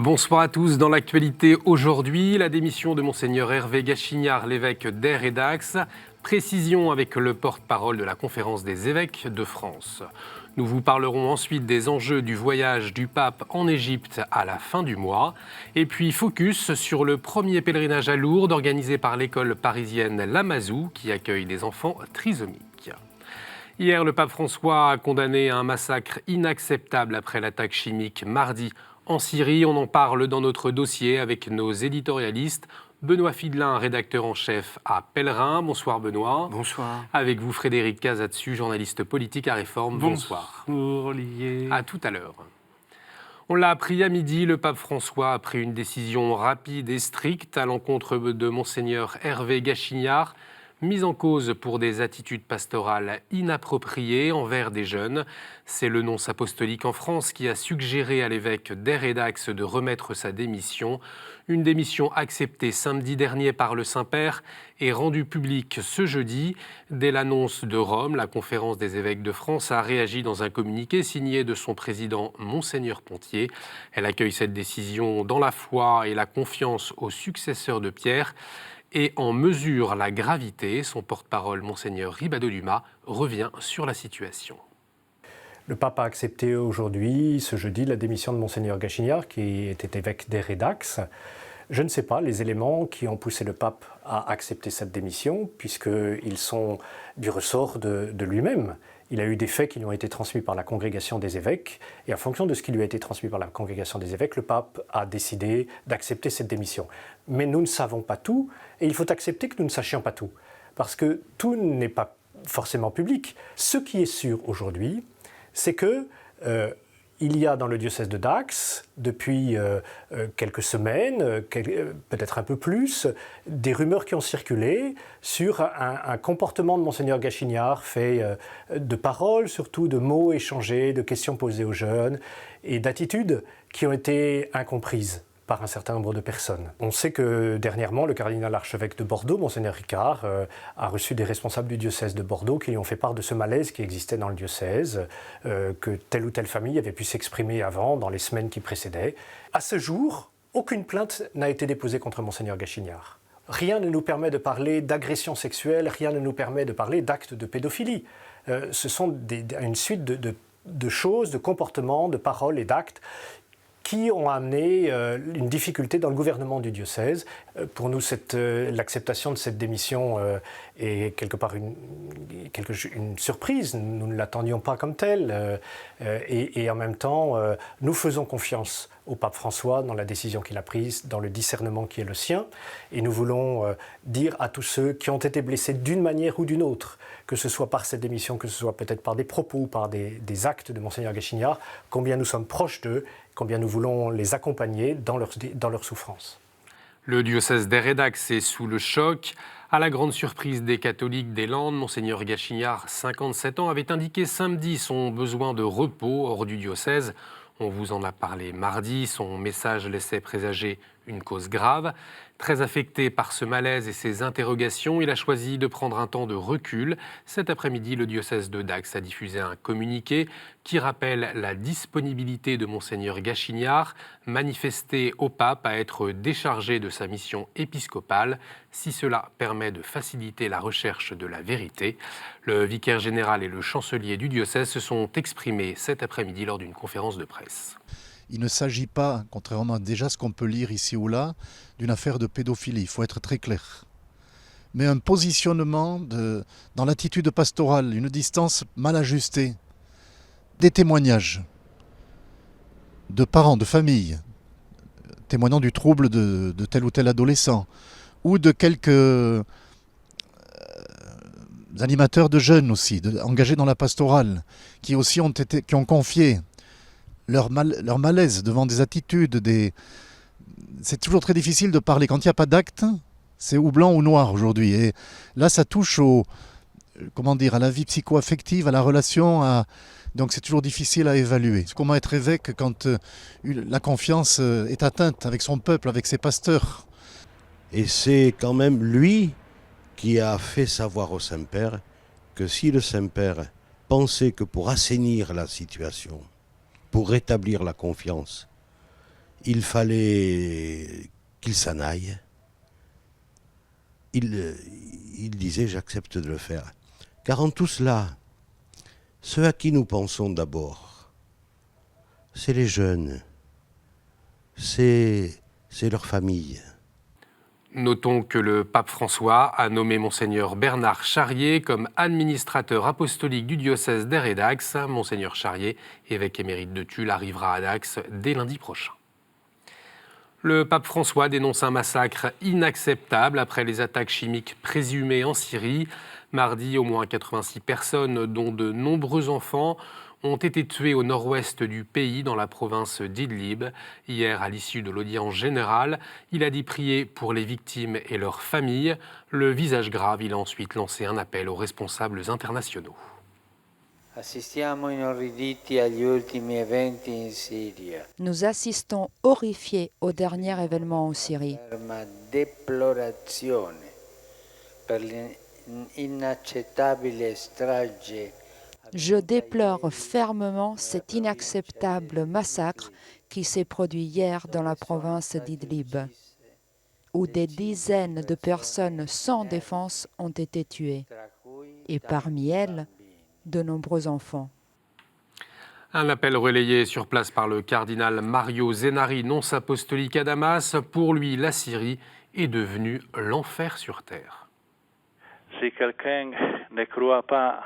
Bonsoir à tous. Dans l'actualité aujourd'hui, la démission de Monseigneur Hervé Gachignard, l'évêque d'Aire et d'Ax. Précision avec le porte-parole de la Conférence des évêques de France. Nous vous parlerons ensuite des enjeux du voyage du pape en Égypte à la fin du mois. Et puis focus sur le premier pèlerinage à Lourdes organisé par l'école parisienne Lamazou qui accueille des enfants trisomiques. Hier, le pape François a condamné un massacre inacceptable après l'attaque chimique mardi en Syrie. On en parle dans notre dossier avec nos éditorialistes. Benoît Fidelin, rédacteur en chef à Pèlerin. Bonsoir Benoît. Bonsoir. Avec vous Frédéric Casatsu, journaliste politique à Réforme. Bonsoir. Bonjour Olivier. À tout à l'heure. On l'a appris à midi, le pape François a pris une décision rapide et stricte à l'encontre de Monseigneur Hervé Gachignard, mis en cause pour des attitudes pastorales inappropriées envers des jeunes. C'est le nonce apostolique en France qui a suggéré à l'évêque d'Aire et d'Ax de remettre sa démission. Une démission acceptée samedi dernier par le Saint-Père et rendue publique ce jeudi. Dès l'annonce de Rome, la Conférence des évêques de France a réagi dans un communiqué signé de son président Monseigneur Pontier. Elle accueille cette décision dans la foi et la confiance au successeur de Pierre et en mesure la gravité. Son porte-parole, Monseigneur Ribado-Dumas, revient sur la situation. Le pape a accepté aujourd'hui, ce jeudi, la démission de Monseigneur Gachignard, qui était évêque d'Aire et d'Ax. Je ne sais pas les éléments qui ont poussé le pape à accepter cette démission, puisqu'ils sont du ressort de lui-même. Il a eu des faits qui lui ont été transmis par la congrégation des évêques, et en fonction de ce qui lui a été transmis par la congrégation des évêques, le pape a décidé d'accepter cette démission. Mais nous ne savons pas tout, et il faut accepter que nous ne sachions pas tout, parce que tout n'est pas forcément public. Ce qui est sûr aujourd'hui, c'est que il y a dans le diocèse de Dax, depuis quelques semaines, peut-être un peu plus, des rumeurs qui ont circulé sur un comportement de Monseigneur Gachignard fait de paroles, surtout de mots échangés, de questions posées aux jeunes et d'attitudes qui ont été incomprises par un certain nombre de personnes. On sait que dernièrement, le cardinal archevêque de Bordeaux, Monseigneur Ricard, a reçu des responsables du diocèse de Bordeaux qui lui ont fait part de ce malaise qui existait dans le diocèse, que telle ou telle famille avait pu s'exprimer avant, dans les semaines qui précédaient. À ce jour, aucune plainte n'a été déposée contre Monseigneur Gachignard. Rien ne nous permet de parler d'agression sexuelle, rien ne nous permet de parler d'actes de pédophilie. Ce sont une suite de choses, de comportements, de paroles et d'actes qui ont amené une difficulté dans le gouvernement du diocèse. Pour nous, l'acceptation de cette démission est quelque part une surprise. Nous ne l'attendions pas comme telle. Et en même temps, nous faisons confiance au pape François dans la décision qu'il a prise, dans le discernement qui est le sien. Et nous voulons dire à tous ceux qui ont été blessés d'une manière ou d'une autre, que ce soit par cette démission, que ce soit peut-être par des propos ou par des actes de Monseigneur Gachignard, combien nous sommes proches d'eux, combien nous voulons les accompagner dans leur souffrance. Le diocèse d'Aire et d'Ax est sous le choc. À la grande surprise des catholiques des Landes, Monseigneur Gachignard, 57 ans, avait indiqué samedi son besoin de repos hors du diocèse. On vous en a parlé mardi. Son message laissait présager une cause grave. Très affecté par ce malaise et ces interrogations, il a choisi de prendre un temps de recul. Cet après-midi, le diocèse de Dax a diffusé un communiqué qui rappelle la disponibilité de Monseigneur Gachignard, manifesté au pape à être déchargé de sa mission épiscopale, si cela permet de faciliter la recherche de la vérité. Le vicaire général et le chancelier du diocèse se sont exprimés cet après-midi lors d'une conférence de presse. Il ne s'agit pas, contrairement à déjà ce qu'on peut lire ici ou là, d'une affaire de pédophilie, il faut être très clair. Mais un positionnement dans l'attitude pastorale, une distance mal ajustée, des témoignages de parents, de familles, témoignant du trouble de tel ou tel adolescent, ou de quelques animateurs de jeunes aussi, engagés dans la pastorale, qui aussi qui ont confié leur malaise devant des attitudes, c'est toujours très difficile de parler. Quand il n'y a pas d'acte, c'est ou blanc ou noir aujourd'hui. Et là, ça touche à la vie psycho-affective, à la relation. Donc c'est toujours difficile à évaluer. Comment être évêque quand la confiance est atteinte avec son peuple, avec ses pasteurs. Et c'est quand même lui qui a fait savoir au Saint-Père que si le Saint-Père pensait que pour assainir la situation, pour rétablir la confiance, il fallait qu'il s'en aille. Il disait « j'accepte de le faire ». Car en tout cela, ceux à qui nous pensons d'abord, c'est les jeunes, c'est leur famille. Notons que le pape François a nommé Monseigneur Bernard Charrier comme administrateur apostolique du diocèse d'Aire et Dax. Monseigneur Charrier, évêque émérite de Tulle, arrivera à Dax dès lundi prochain. Le pape François dénonce un massacre inacceptable après les attaques chimiques présumées en Syrie. Mardi, au moins 86 personnes, dont de nombreux enfants, ont été tués au nord-ouest du pays, dans la province d'Idlib. Hier, à l'issue de l'audience générale, il a dit prier pour les victimes et leurs familles. Le visage grave, il a ensuite lancé un appel aux responsables internationaux. Nous assistons horrifiés aux derniers événements en Syrie. Je déplore fermement cet inacceptable massacre qui s'est produit hier dans la province d'Idlib, où des dizaines de personnes sans défense ont été tuées, et parmi elles, de nombreux enfants. Un appel relayé sur place par le cardinal Mario Zenari, nonce apostolique à Damas. Pour lui, la Syrie est devenue l'enfer sur terre. Si quelqu'un ne croit pas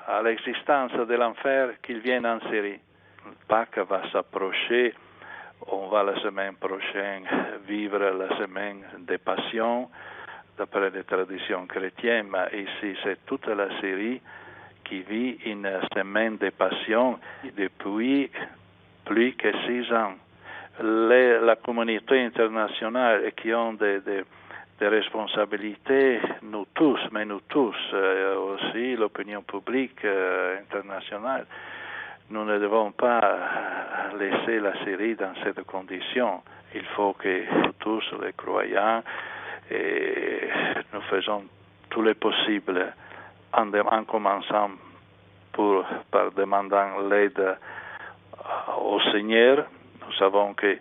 à l'existence de l'enfer, qu'il vienne en Syrie. Pâques va s'approcher, on va la semaine prochaine vivre la semaine des passions, d'après les traditions chrétiennes, mais ici c'est toute la Syrie qui vit une semaine des passions depuis plus que 6 ans. La communauté internationale qui ont des responsabilités, nous tous, aussi l'opinion publique internationale, nous ne devons pas laisser la Syrie dans cette condition. Il faut que nous tous, les croyants, et nous faisons tout le possible en commençant par demandant l'aide au Seigneur. Nous savons que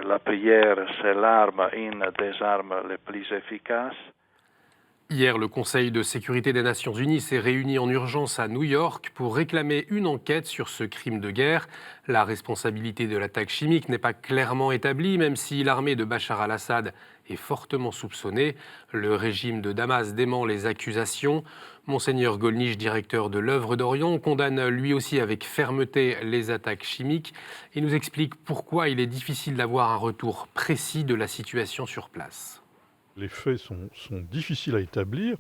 la prière, c'est une des armes les plus efficaces. Hier, le Conseil de sécurité des Nations Unies s'est réuni en urgence à New York pour réclamer une enquête sur ce crime de guerre. La responsabilité de l'attaque chimique n'est pas clairement établie, même si l'armée de Bachar al-Assad est fortement soupçonnée. Le régime de Damas dément les accusations. Monseigneur Golnisch, directeur de l'œuvre d'Orient, condamne lui aussi avec fermeté les attaques chimiques et nous explique pourquoi il est difficile d'avoir un retour précis de la situation sur place. Les faits sont difficiles à établir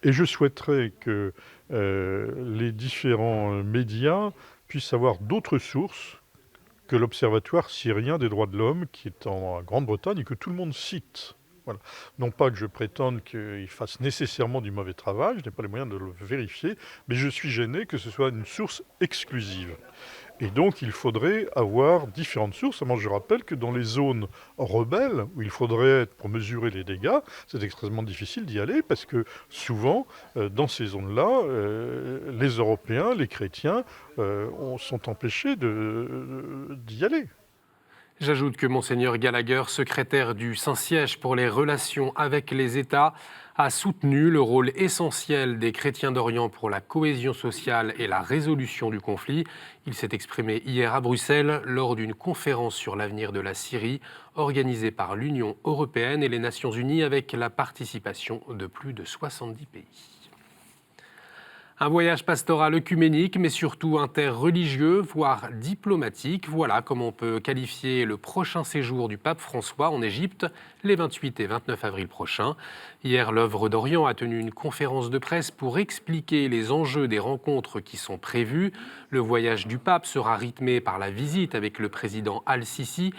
et je souhaiterais que les différents médias puissent avoir d'autres sources que l'Observatoire syrien des droits de l'homme qui est en Grande-Bretagne et que tout le monde cite. Voilà. Non pas que je prétende qu'il fasse nécessairement du mauvais travail, je n'ai pas les moyens de le vérifier, mais je suis gêné que ce soit une source exclusive. Et donc, il faudrait avoir différentes sources. Moi, je rappelle que dans les zones rebelles, où il faudrait être pour mesurer les dégâts, c'est extrêmement difficile d'y aller parce que souvent, dans ces zones-là, les Européens, les chrétiens, sont empêchés d'y aller. J'ajoute que Monseigneur Gallagher, secrétaire du Saint-Siège pour les relations avec les États, a soutenu le rôle essentiel des chrétiens d'Orient pour la cohésion sociale et la résolution du conflit. Il s'est exprimé hier à Bruxelles lors d'une conférence sur l'avenir de la Syrie organisée par l'Union européenne et les Nations unies avec la participation de plus de 70 pays. Un voyage pastoral œcuménique, mais surtout interreligieux, voire diplomatique. Voilà comment on peut qualifier le prochain séjour du pape François en Égypte, les 28 et 29 avril prochains. Hier, l'œuvre d'Orient a tenu une conférence de presse pour expliquer les enjeux des rencontres qui sont prévues. Le voyage du pape sera rythmé par la visite avec le président Al-Sisi,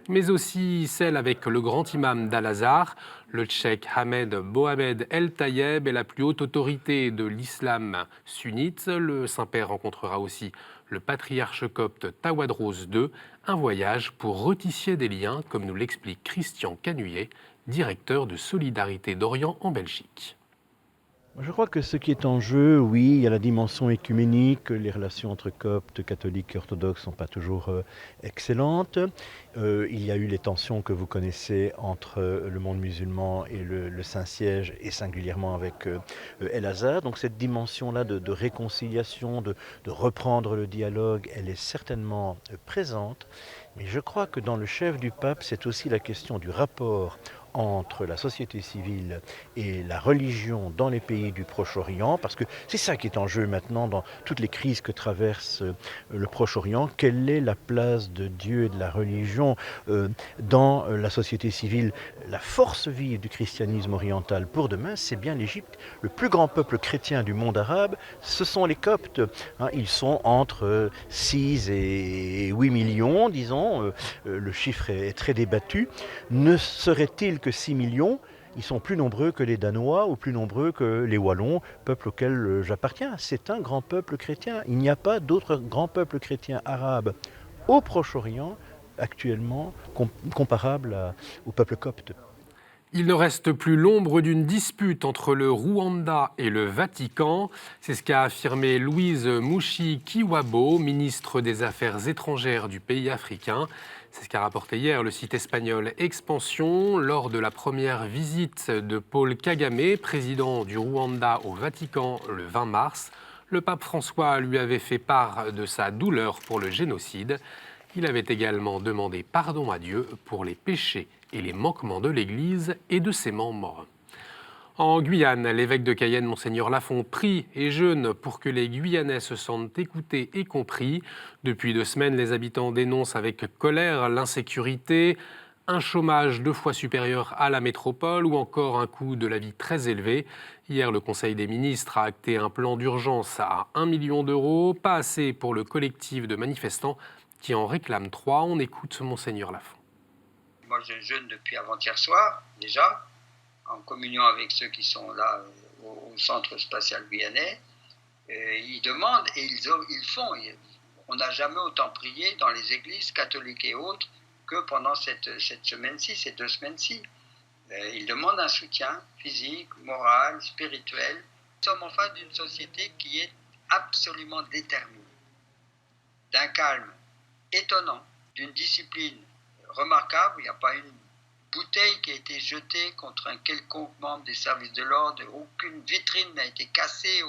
mais aussi celle avec le grand imam d'Al-Azhar. Le Cheikh Ahmed Mohamed El Tayeb est la plus haute autorité de l'islam sunnite. Le Saint-Père rencontrera aussi le patriarche copte Tawadros II. Un voyage pour retisser des liens, comme nous l'explique Christian Canuyer, directeur de Solidarité d'Orient en Belgique. Je crois que ce qui est en jeu, oui, il y a la dimension écuménique, les relations entre coptes, catholiques et orthodoxes ne sont pas toujours excellentes. Il y a eu les tensions que vous connaissez entre le monde musulman et le Saint-Siège, et singulièrement avec El-Azhar. Donc cette dimension-là de réconciliation, de reprendre le dialogue, elle est certainement présente. Mais je crois que dans le chef du pape, c'est aussi la question du rapport entre la société civile et la religion dans les pays du Proche-Orient, parce que c'est ça qui est en jeu maintenant dans toutes les crises que traverse le Proche-Orient. Quelle est la place de Dieu et de la religion dans la société civile? La force vive du christianisme oriental pour demain, c'est bien l'Égypte. Le plus grand peuple chrétien du monde arabe, ce sont les Coptes. Ils sont entre 6 et 8 millions, disons. Le chiffre est très débattu. Ne serait-il que 6 millions, ils sont plus nombreux que les Danois ou plus nombreux que les Wallons, peuple auquel j'appartiens. C'est un grand peuple chrétien. Il n'y a pas d'autres grands peuples chrétiens arabes au Proche-Orient actuellement comparable au peuple copte. Il ne reste plus l'ombre d'une dispute entre le Rwanda et le Vatican. C'est ce qu'a affirmé Louise Mouchi-Kiwabo, ministre des Affaires étrangères du pays africain. C'est ce qu'a rapporté hier le site espagnol Expansion lors de la première visite de Paul Kagame, président du Rwanda au Vatican le 20 mars. Le pape François lui avait fait part de sa douleur pour le génocide. Il avait également demandé pardon à Dieu pour les péchés et les manquements de l'Église et de ses membres. En Guyane, l'évêque de Cayenne, Monseigneur Lafont, prie et jeûne pour que les Guyanais se sentent écoutés et compris. Depuis 2 semaines, les habitants dénoncent avec colère l'insécurité, un chômage 2 fois supérieur à la métropole ou encore un coût de la vie très élevé. Hier, le Conseil des ministres a acté un plan d'urgence à 1 million d'euros, pas assez pour le collectif de manifestants qui en réclament 3. On écoute Monseigneur Lafont. Moi, je jeûne depuis avant-hier soir, déjà, en communion avec ceux qui sont là au centre spatial guyanais. Ils demandent et ils font. On n'a jamais autant prié dans les églises catholiques et autres que pendant cette semaine-ci, ces 2 semaines-ci. Ils demandent un soutien physique, moral, spirituel. Nous sommes en face d'une société qui est absolument déterminée, d'un calme étonnant, d'une discipline remarquable. Il n'y a pas une bouteille qui a été jetée contre un quelconque membre des services de l'ordre, aucune vitrine n'a été cassée,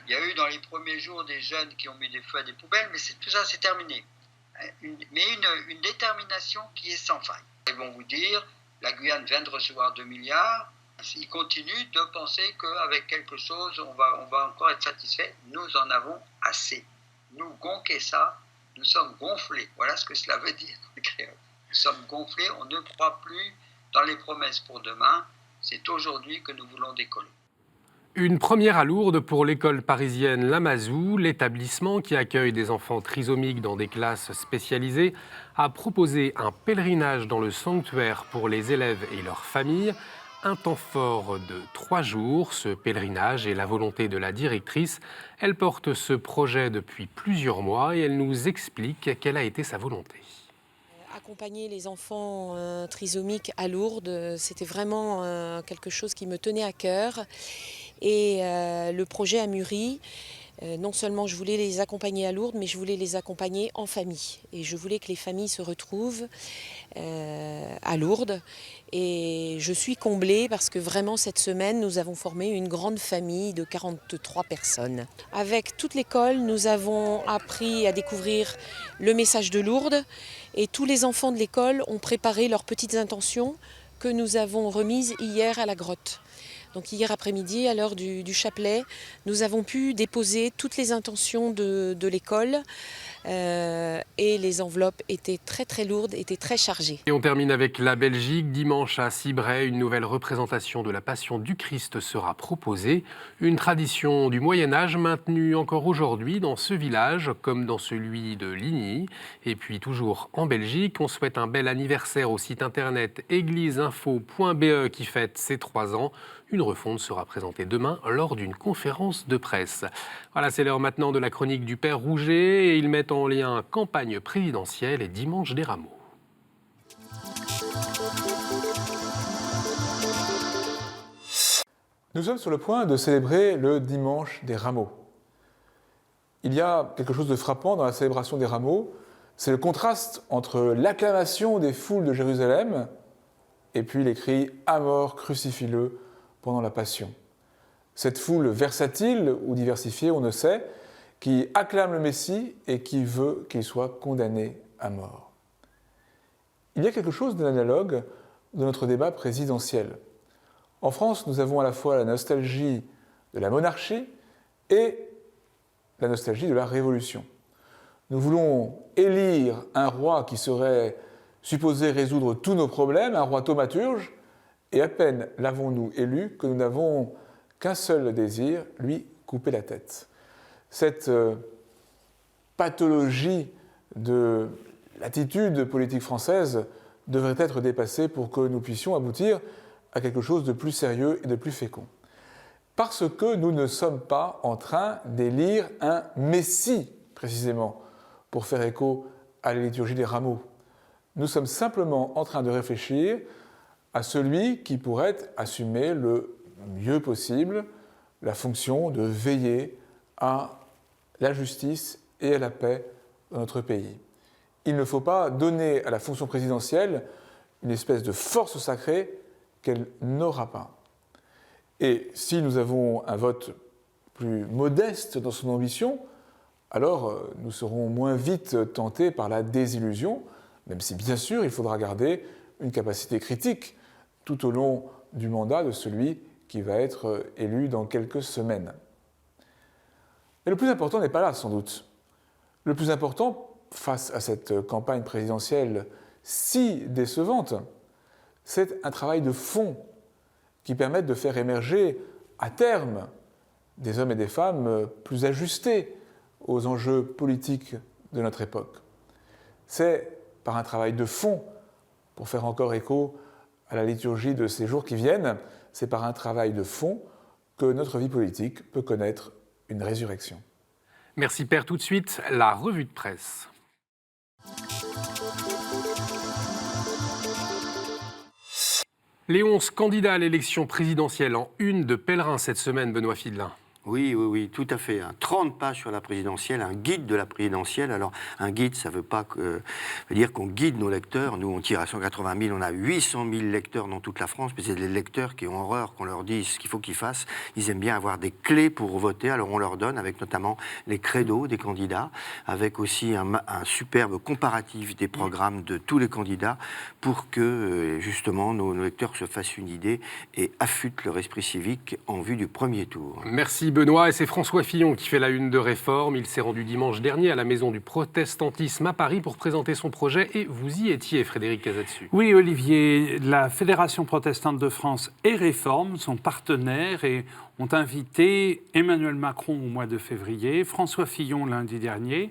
Il y a eu dans les premiers jours des jeunes qui ont mis des feux à des poubelles, mais tout ça c'est terminé. Mais une détermination qui est sans faille. Ils vont vous dire, la Guyane vient de recevoir 2 milliards, ils continuent de penser qu'avec quelque chose, on va encore être satisfait. Nous en avons assez. Nous gonquer ça, nous sommes gonflés. Voilà ce que cela veut dire. Nous sommes gonflés, on ne croit plus dans les promesses pour demain. C'est aujourd'hui que nous voulons décoller. Une première à Lourdes pour l'école parisienne Lamazou. L'établissement qui accueille des enfants trisomiques dans des classes spécialisées a proposé un pèlerinage dans le sanctuaire pour les élèves et leurs familles. Un temps fort de 3 jours. Ce pèlerinage est la volonté de la directrice. Elle porte ce projet depuis plusieurs mois et elle nous explique quelle a été sa volonté. Accompagner les enfants trisomiques à Lourdes, c'était vraiment quelque chose qui me tenait à cœur. Et le projet a mûri. Non seulement je voulais les accompagner à Lourdes, mais je voulais les accompagner en famille. Et je voulais que les familles se retrouvent à Lourdes. Et je suis comblée parce que vraiment cette semaine, nous avons formé une grande famille de 43 personnes. Avec toute l'école, nous avons appris à découvrir le message de Lourdes. Et tous les enfants de l'école ont préparé leurs petites intentions que nous avons remises hier à la grotte. Donc hier après-midi, à l'heure du chapelet, nous avons pu déposer toutes les intentions de l'école et les enveloppes étaient très très lourdes, étaient très chargées. Et on termine avec la Belgique. Dimanche à Cibray, une nouvelle représentation de la Passion du Christ sera proposée. Une tradition du Moyen-Âge maintenue encore aujourd'hui dans ce village comme dans celui de Ligny. Et puis toujours en Belgique, on souhaite un bel anniversaire au site internet égliseinfo.be qui fête ses 3 ans. Une refonte sera présentée demain lors d'une conférence de presse. Voilà, c'est l'heure maintenant de la chronique du Père Rouget et il met en lien campagne présidentielle et dimanche des Rameaux. Nous sommes sur le point de célébrer le dimanche des Rameaux. Il y a quelque chose de frappant dans la célébration des Rameaux, C'est le contraste entre l'acclamation des foules de Jérusalem et puis les cris « à mort, crucifie-le » pendant la Passion. Cette foule versatile ou diversifiée, on ne sait, qui acclame le Messie et qui veut qu'il soit condamné à mort. Il y a quelque chose d'analogue dans notre débat présidentiel. En France, nous avons à la fois la nostalgie de la monarchie et la nostalgie de la Révolution. Nous voulons élire un roi qui serait supposé résoudre tous nos problèmes, un roi thaumaturge, et à peine l'avons-nous élu que nous n'avons qu'un seul désir, lui couper la tête. Cette pathologie de l'attitude politique française devrait être dépassée pour que nous puissions aboutir à quelque chose de plus sérieux et de plus fécond. Parce que nous ne sommes pas en train d'élire un Messie, précisément, pour faire écho à la liturgie des rameaux. Nous sommes simplement en train de réfléchir à celui qui pourrait assumer le mieux possible la fonction de veiller à la justice et à la paix dans notre pays. Il ne faut pas donner à la fonction présidentielle une espèce de force sacrée qu'elle n'aura pas. Et si nous avons un vote plus modeste dans son ambition, alors nous serons moins vite tentés par la désillusion, même si bien sûr il faudra garder une capacité critique tout au long du mandat de celui qui va être élu dans quelques semaines. Mais le plus important n'est pas là, sans doute. Le plus important, face à cette campagne présidentielle si décevante, c'est un travail de fond qui permette de faire émerger à terme des hommes et des femmes plus ajustés aux enjeux politiques de notre époque. C'est par un travail de fond, pour faire encore écho à la liturgie de ces jours qui viennent, c'est par un travail de fond que notre vie politique peut connaître une résurrection. Merci Père. Tout de suite, la revue de presse. Les 11 candidats à l'élection présidentielle en une de Pèlerin cette semaine, Benoît Fidelin. Oui, tout à fait. 30 pages sur la présidentielle, un guide de la présidentielle. Alors, un guide, ça veut dire qu'on guide nos lecteurs. Nous, on tire à 180 000, on a 800 000 lecteurs dans toute la France, mais c'est des lecteurs qui ont horreur qu'on leur dise ce qu'il faut qu'ils fassent. Ils aiment bien avoir des clés pour voter, alors on leur donne, avec notamment les credos des candidats, avec aussi un superbe comparatif des programmes de tous les candidats, pour que, justement, nos lecteurs se fassent une idée et affûtent leur esprit civique en vue du premier tour. Merci Benoît, et c'est François Fillon qui fait la une de Réforme. Il s'est rendu dimanche dernier à la Maison du Protestantisme à Paris pour présenter son projet, et vous y étiez, Frédéric Casatsu. Oui, Olivier, la Fédération protestante de France et Réforme sont partenaires et ont invité Emmanuel Macron au mois de février, François Fillon lundi dernier.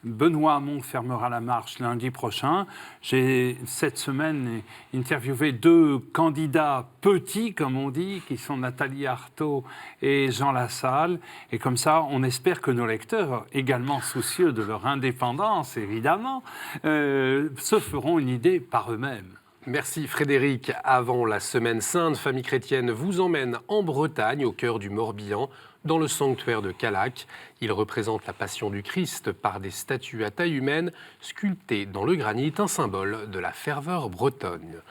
Benoît Hamon fermera la marche lundi prochain. J'ai cette semaine interviewé 2 candidats petits, comme on dit, qui sont Nathalie Arthaud et Jean Lassalle. Et comme ça, on espère que nos lecteurs, également soucieux de leur indépendance, évidemment, se feront une idée par eux-mêmes. Merci Frédéric. Avant la Semaine Sainte, Famille Chrétienne vous emmène en Bretagne, au cœur du Morbihan, dans le sanctuaire de Callac. Il représente la Passion du Christ par des statues à taille humaine sculptées dans le granit, un symbole de la ferveur bretonne.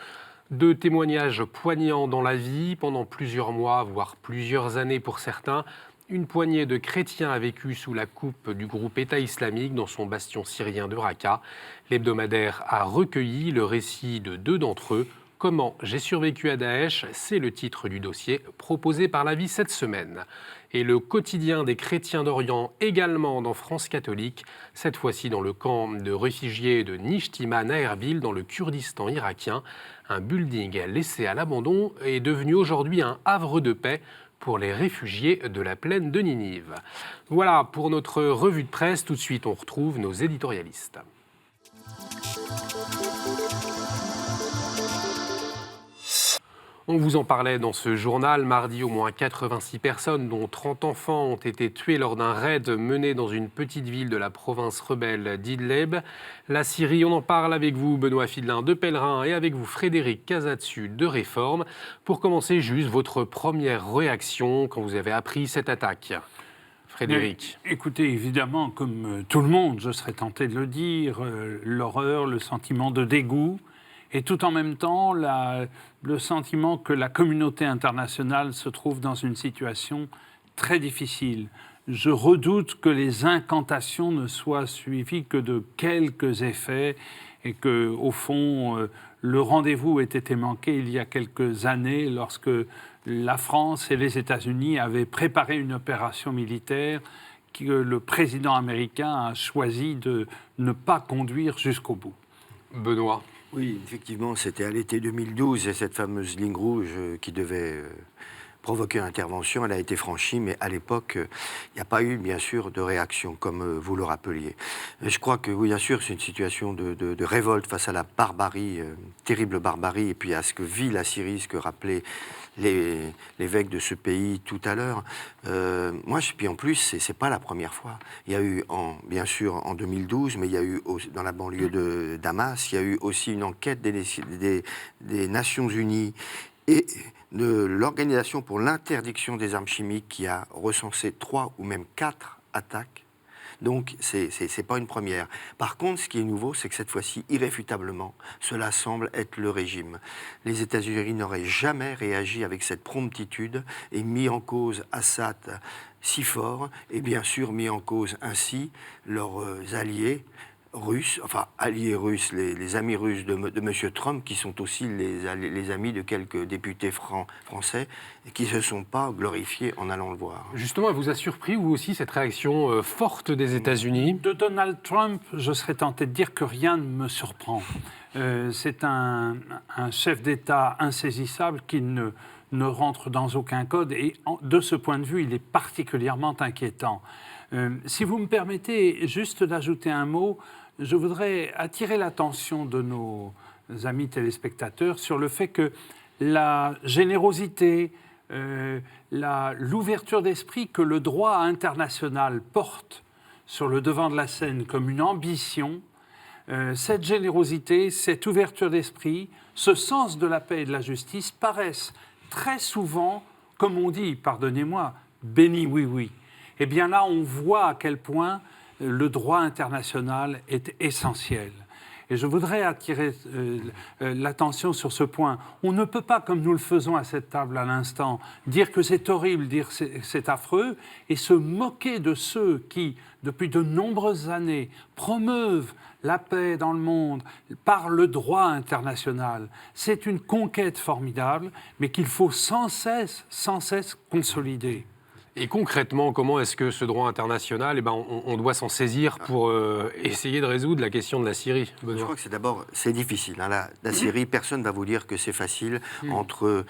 2 témoignages poignants dans la vie. Pendant plusieurs mois, voire plusieurs années pour certains, une poignée de chrétiens a vécu sous la coupe du groupe État islamique dans son bastion syrien de Raqqa. L'hebdomadaire a recueilli le récit de 2 d'entre eux. Comment j'ai survécu à Daesh, c'est le titre du dossier proposé par La Vie cette semaine. Et le quotidien des chrétiens d'Orient également dans France catholique, cette fois-ci dans le camp de réfugiés de Nishtiman à Erbil dans le Kurdistan irakien. Un building laissé à l'abandon est devenu aujourd'hui un havre de paix pour les réfugiés de la plaine de Ninive. Voilà pour notre revue de presse. Tout de suite, on retrouve nos éditorialistes. On vous en parlait dans ce journal. Mardi, au moins 86 personnes, dont 30 enfants, ont été tuées lors d'un raid mené dans une petite ville de la province rebelle d'Idlib. La Syrie, on en parle avec vous, Benoît Fidelin de Pèlerin, et avec vous, Frédéric Casatsu de Réforme. Pour commencer, juste votre première réaction quand vous avez appris cette attaque. Frédéric. Mais, écoutez, évidemment, comme tout le monde, je serais tenté de le dire, l'horreur, le sentiment de dégoût, et tout en même temps, le sentiment que la communauté internationale se trouve dans une situation très difficile. Je redoute que les incantations ne soient suivies que de quelques effets et que, au fond, le rendez-vous ait été manqué il y a quelques années lorsque la France et les États-Unis avaient préparé une opération militaire que le président américain a choisi de ne pas conduire jusqu'au bout. Benoît. Oui, effectivement, c'était à l'été 2012 et cette fameuse ligne rouge qui devait provoquer une intervention, elle a été franchie, mais à l'époque, il n'y a pas eu, bien sûr, de réaction, comme vous le rappeliez. Je crois que, oui, bien sûr, c'est une situation de révolte face à la barbarie, terrible barbarie, et puis à ce que vit la Syrie, ce que rappelaient l'évêque de ce pays tout à l'heure. Puis en plus, c'est pas la première fois. Il y a eu, bien sûr, en 2012, mais il y a eu dans la banlieue de Damas, il y a eu aussi une enquête des Nations Unies et de l'Organisation pour l'interdiction des armes chimiques qui a recensé 3 ou même 4 attaques. Donc, c'est pas une première. Par contre, ce qui est nouveau, c'est que cette fois-ci, irréfutablement, cela semble être le régime. Les États-Unis n'auraient jamais réagi avec cette promptitude et mis en cause Assad si fort, et bien sûr mis en cause ainsi leurs alliés russes, enfin alliés russes, les amis russes de M. Trump, qui sont aussi les amis de quelques députés français, et qui ne se sont pas glorifiés en allant le voir. Justement, elle vous a surpris, vous aussi, cette réaction forte des États-Unis? De Donald Trump, je serais tenté de dire que rien ne me surprend. C'est un chef d'État insaisissable qui ne rentre dans aucun code, et de ce point de vue, il est particulièrement inquiétant. Si vous me permettez juste d'ajouter un mot, je voudrais attirer l'attention de nos amis téléspectateurs sur le fait que la générosité, l'ouverture d'esprit que le droit international porte sur le devant de la scène comme une ambition, cette générosité, cette ouverture d'esprit, ce sens de la paix et de la justice paraissent très souvent, comme on dit, pardonnez-moi, béni oui-oui. Eh bien là, on voit à quel point le droit international est essentiel. Et je voudrais attirer l'attention sur ce point. On ne peut pas, comme nous le faisons à cette table à l'instant, dire que c'est horrible, dire que c'est affreux, et se moquer de ceux qui, depuis de nombreuses années, promeuvent la paix dans le monde par le droit international. C'est une conquête formidable, mais qu'il faut sans cesse consolider. Et concrètement, comment est-ce que ce droit international, on doit s'en saisir pour essayer de résoudre la question de la Syrie? Je crois que c'est difficile. Hein. La Syrie, personne ne va vous dire que c'est facile entre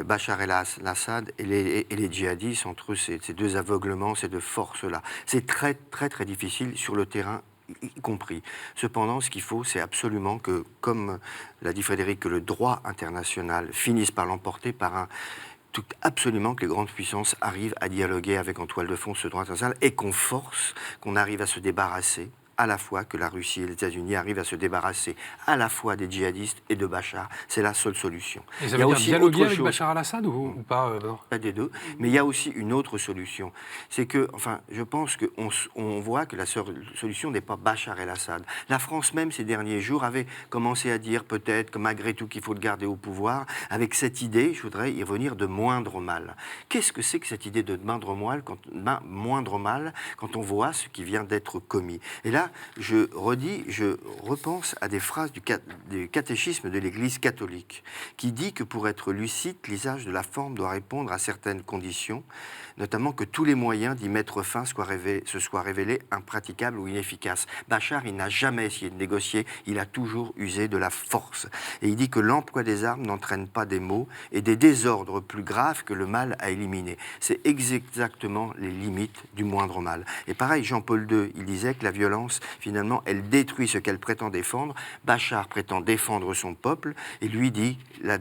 Bachar el-Assad et les djihadistes, entre ces deux aveuglements, ces deux forces-là. C'est très, très, très difficile sur le terrain, y compris. Cependant, ce qu'il faut, c'est absolument que, comme l'a dit Frédéric, que le droit international finisse par l'emporter par absolument que les grandes puissances arrivent à dialoguer avec en toile de fond ce droit international et qu'on arrive à se débarrasser, à la fois que la Russie et les États-Unis arrivent à se débarrasser à la fois des djihadistes et de Bachar. C'est la seule solution. Et ça veut dire dialoguer avec Bachar al-Assad ou pas Pas des deux. Mais il y a aussi une autre solution. C'est que, je pense qu'on voit que la seule solution n'est pas Bachar el-Assad. La France même, ces derniers jours, avait commencé à dire peut-être que malgré tout qu'il faut le garder au pouvoir, avec cette idée, je voudrais y revenir, de moindre mal. Qu'est-ce que c'est que cette idée de moindre mal quand on voit ce qui vient d'être commis? Et là, je repense à des phrases du catéchisme de l'Église catholique, qui dit que pour être lucide, l'usage de la forme doit répondre à certaines conditions, notamment que tous les moyens d'y mettre fin se soient révélés impraticables ou inefficaces. Bachar, il n'a jamais essayé de négocier, il a toujours usé de la force. Et il dit que l'emploi des armes n'entraîne pas des maux et des désordres plus graves que le mal à éliminer. C'est exactement les limites du moindre mal. Et pareil, Jean-Paul II, il disait que la violence, finalement, elle détruit ce qu'elle prétend défendre. Bachar prétend défendre son peuple et lui dit la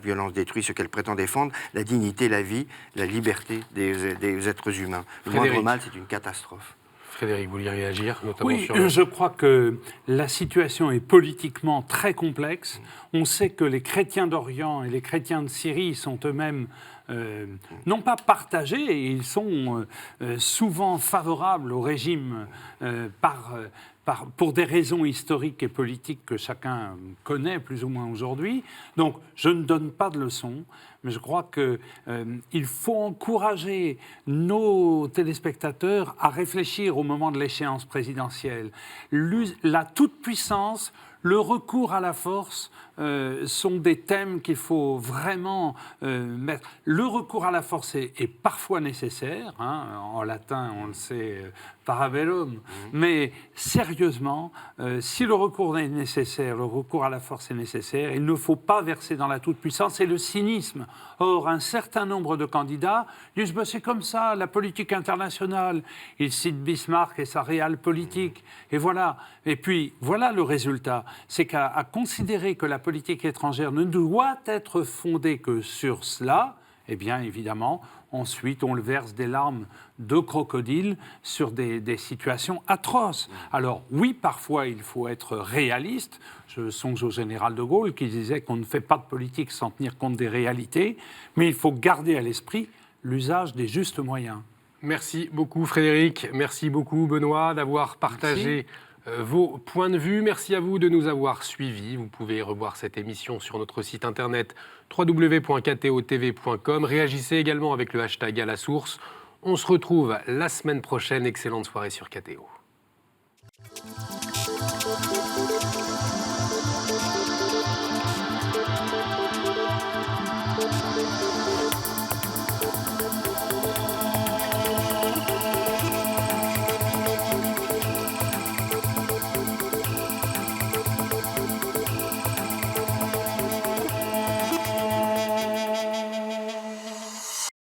violence détruit ce qu'elle prétend défendre, la dignité, la vie, la liberté des êtres humains. Le moindre mal, c'est une catastrophe. Frédéric, vous vouliez réagir, notamment sur... je crois que la situation est politiquement très complexe. On sait que les chrétiens d'Orient et les chrétiens de Syrie sont eux-mêmes non pas partagés, ils sont souvent favorables au régime pour des raisons historiques et politiques que chacun connaît plus ou moins aujourd'hui. Donc, je ne donne pas de leçons, mais je crois qu'il faut encourager nos téléspectateurs à réfléchir au moment de l'échéance présidentielle. La toute-puissance, le recours à la force sont des thèmes qu'il faut vraiment mettre. Le recours à la force est parfois nécessaire, hein, en latin on le sait, parabellum, mais sérieusement, si le recours est nécessaire, le recours à la force est nécessaire, il ne faut pas verser dans la toute-puissance et le cynisme. Or, un certain nombre de candidats disent bah, c'est comme ça, la politique internationale. Ils citent Bismarck et sa réelle politique, et voilà. Et puis, voilà le résultat, c'est qu'à considérer que la politique étrangère ne doit être fondée que sur cela, eh bien, évidemment, ensuite, on le verse des larmes de crocodile sur des situations atroces. Alors, oui, parfois, il faut être réaliste. Je songe au général de Gaulle qui disait qu'on ne fait pas de politique sans tenir compte des réalités, mais il faut garder à l'esprit l'usage des justes moyens. Merci beaucoup, Frédéric. Merci beaucoup, Benoît, d'avoir partagé vos points de vue. Merci à vous de nous avoir suivis. Vous pouvez revoir cette émission sur notre site internet www.ktotv.com. Réagissez également avec le hashtag à la source. On se retrouve la semaine prochaine. Excellente soirée sur KTO.